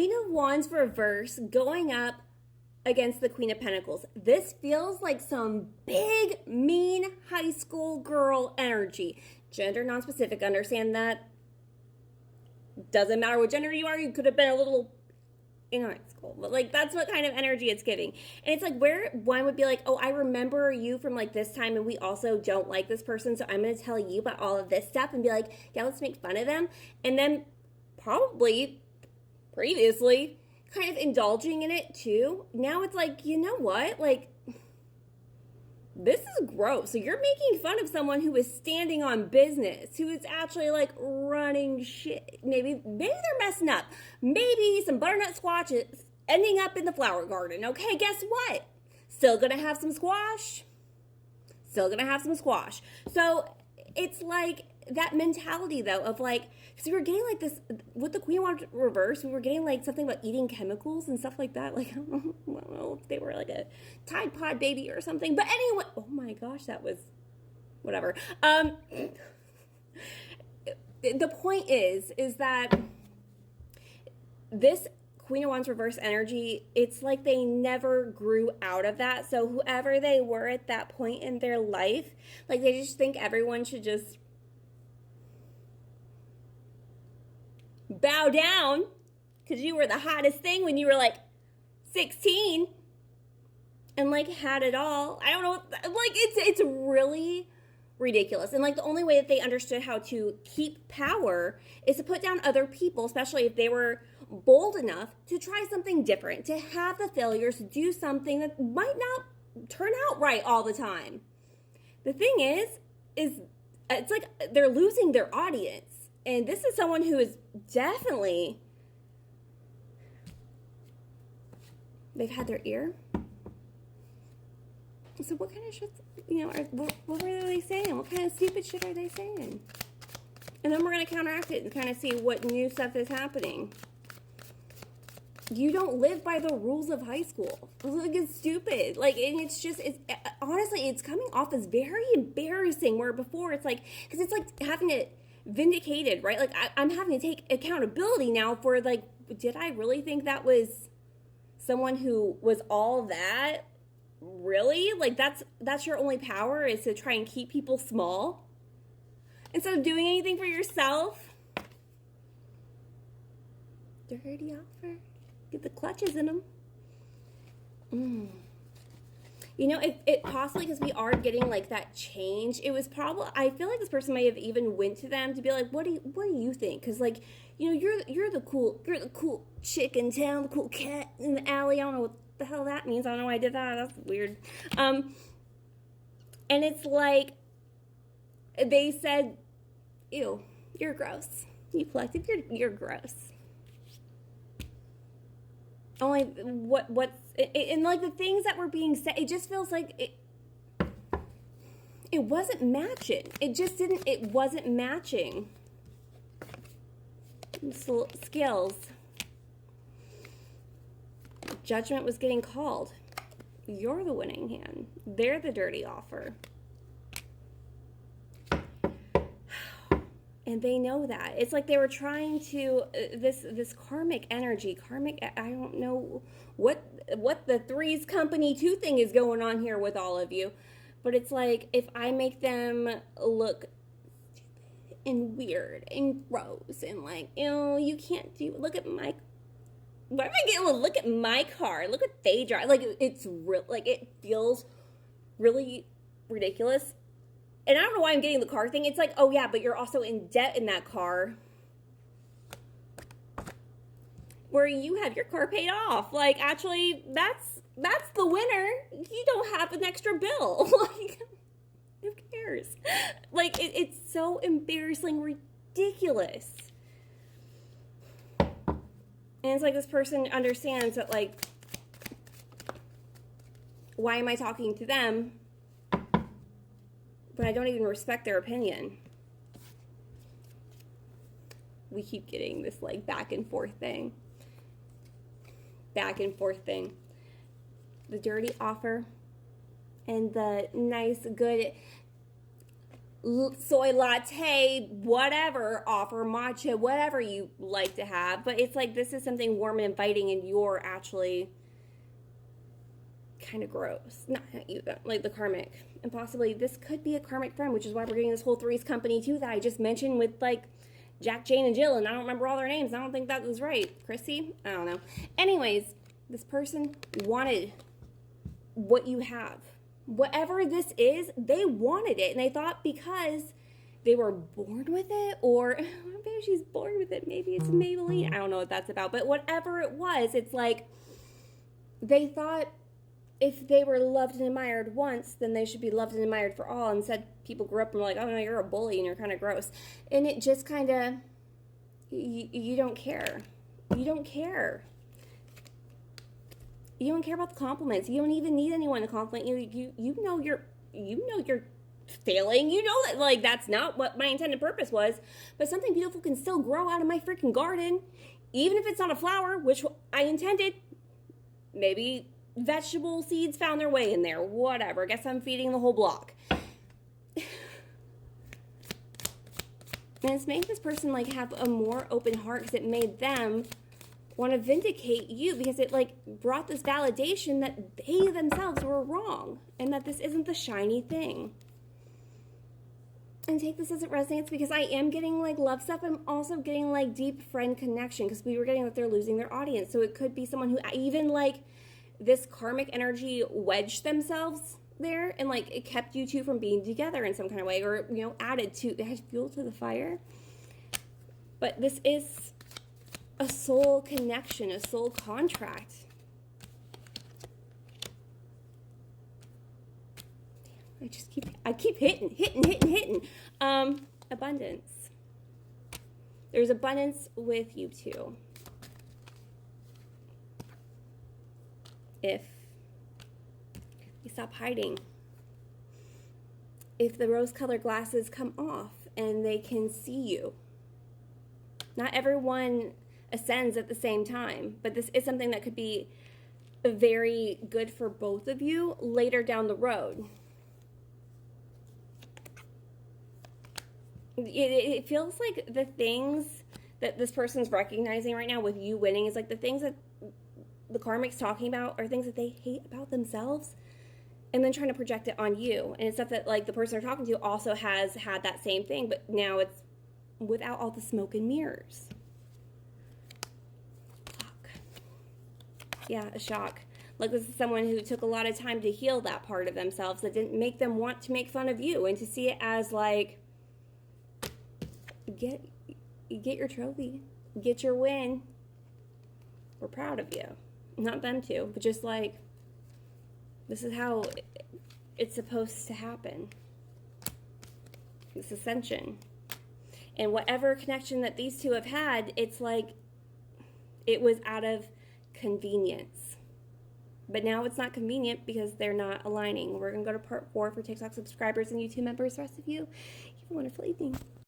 Queen of Wands reverse going up against the Queen of Pentacles. This feels like some big, mean high school girl energy. Gender non-specific, understand that. Doesn't matter what gender you are, you could have been a little in high school. But like that's what kind of energy it's giving. And it's like where one would be like, oh, I remember you from like this time and we also don't like this person, so I'm going to tell you about all of this stuff and be like, yeah, let's make fun of them. And then probably previously kind of indulging in it too. Now it's like, you know what? Like, this is gross. So you're making fun of someone who is standing on business, who is actually like running shit. Maybe they're messing up. Maybe some butternut squash is ending up in the flower garden. Okay, guess what? Still gonna have some squash. Still gonna have some squash. So it's like that mentality though of like, because we were getting like this with the Queen of Wands reverse, we were getting like something about eating chemicals and stuff like that. Like I don't know if they were like a Tide Pod baby or something, but anyway, oh my gosh, that was whatever. The point is that this Queen of Wands reverse energy, it's like they never grew out of that. So whoever they were at that point in their life, like they just think everyone should just bow down because you were the hottest thing when you were like 16 and like had it all. I don't know, like it's really ridiculous. And like the only way that they understood how to keep power is to put down other people, especially if they were bold enough to try something different, to have the failures, to do something that might not turn out right all the time. The thing is it's like they're losing their audience. And this is someone who is definitely, they've had their ear. So what kind of shit, what were they saying? What kind of stupid shit are they saying? And then we're going to counteract it and kind of see what new stuff is happening. You don't live by the rules of high school. Like, it's stupid. Like, and it's just, honestly, it's coming off as very embarrassing, where before it's like, because it's like having it vindicated, right? Like, I'm having to take accountability now for, like, did I really think that was someone who was all that? Really? Like, that's your only power, is to try and keep people small instead of doing anything for yourself? Dirty offer. Get the clutches in them. It possibly, because we are getting like that change, it was probably, I feel like this person may have even went to them to be like, what do you think? Because like, you're the cool chick in town, the cool cat in the alley. I don't know what the hell that means. I don't know why I did that. That's weird. And it's like, they said, ew, you're gross. You collective, you're gross. Only what's and like the things that were being said, it just feels like it wasn't matching. It wasn't matching. Skills. Judgment was getting called. You're the winning hand. They're the dirty offer. And they know that. It's like they were trying to, this karmic energy, I don't know what the Threes Company 2 thing is going on here with all of you. But it's like, if I make them look stupid and weird and gross and like, you can't look at my, why am I getting, look at my car, look what they drive. Like, it's real, like, it feels really ridiculous. And I don't know why I'm getting the car thing. It's like, oh yeah, but you're also in debt in that car, where you have your car paid off. Like, actually, that's the winner. You don't have an extra bill. Like, who cares? Like, it's so embarrassing, ridiculous. And it's like this person understands that, like, why am I talking to them? But I don't even respect their opinion. We keep getting this like back and forth thing. The dirty offer and the nice, good. soy latte, whatever, offer matcha, whatever you like to have. But it's like this is something warm and inviting, and you're actually kind of gross. Not you, like the karmic. And possibly this could be a karmic friend, which is why we're getting this whole Three's Company too that I just mentioned with like Jack, Jane, and Jill, and I don't remember all their names. I don't think that was right. Chrissy? I don't know. Anyways, this person wanted what you have. Whatever this is, they wanted it. And they thought because they were born with it, or maybe she's born with it. Maybe it's Maybelline. I don't know what that's about. But whatever it was, it's like they thought if they were loved and admired once, then they should be loved and admired for all. Instead, people grew up and were like, oh, no, you're a bully and you're kind of gross. And it just kind of, you don't care. You don't care. You don't care about the compliments. You don't even need anyone to compliment you. You know you're failing. You know that, like, that's not what my intended purpose was. But something beautiful can still grow out of my freaking garden. Even if it's not a flower, which I intended. Maybe vegetable seeds found their way in there. Whatever. Guess I'm feeding the whole block. And it's made this person, like, have a more open heart because it made them want to vindicate you, because it, like, brought this validation that they themselves were wrong and that this isn't the shiny thing. And take this as it resonates, because I am getting, like, love stuff. I'm also getting, like, deep friend connection, because we were getting that they're losing their audience. So it could be someone who even, like, this karmic energy wedged themselves there and, like, it kept you two from being together in some kind of way, or, you know, added fuel to the fire. But this is a soul connection, a soul contract. I keep hitting. Abundance. There's abundance with you two. If you stop hiding, if the rose-colored glasses come off and they can see you. Not everyone ascends at the same time, but this is something that could be very good for both of you later down the road. It feels like the things that this person's recognizing right now with you winning is like the things that the karmic's talking about are things that they hate about themselves, and then trying to project it on you. And it's stuff that, like, the person they're talking to also has had that same thing, but now it's without all the smoke and mirrors. Shock. Yeah, a shock. Like, this is someone who took a lot of time to heal that part of themselves that didn't make them want to make fun of you, and to see it as, like, get your trophy, get your win. We're proud of you. Not them too, but just like, this is how it's supposed to happen. This ascension. And whatever connection that these two have had, it's like it was out of convenience. But now it's not convenient because they're not aligning. We're going to go to part 4 for TikTok subscribers and YouTube members. The rest of you, have a wonderful evening.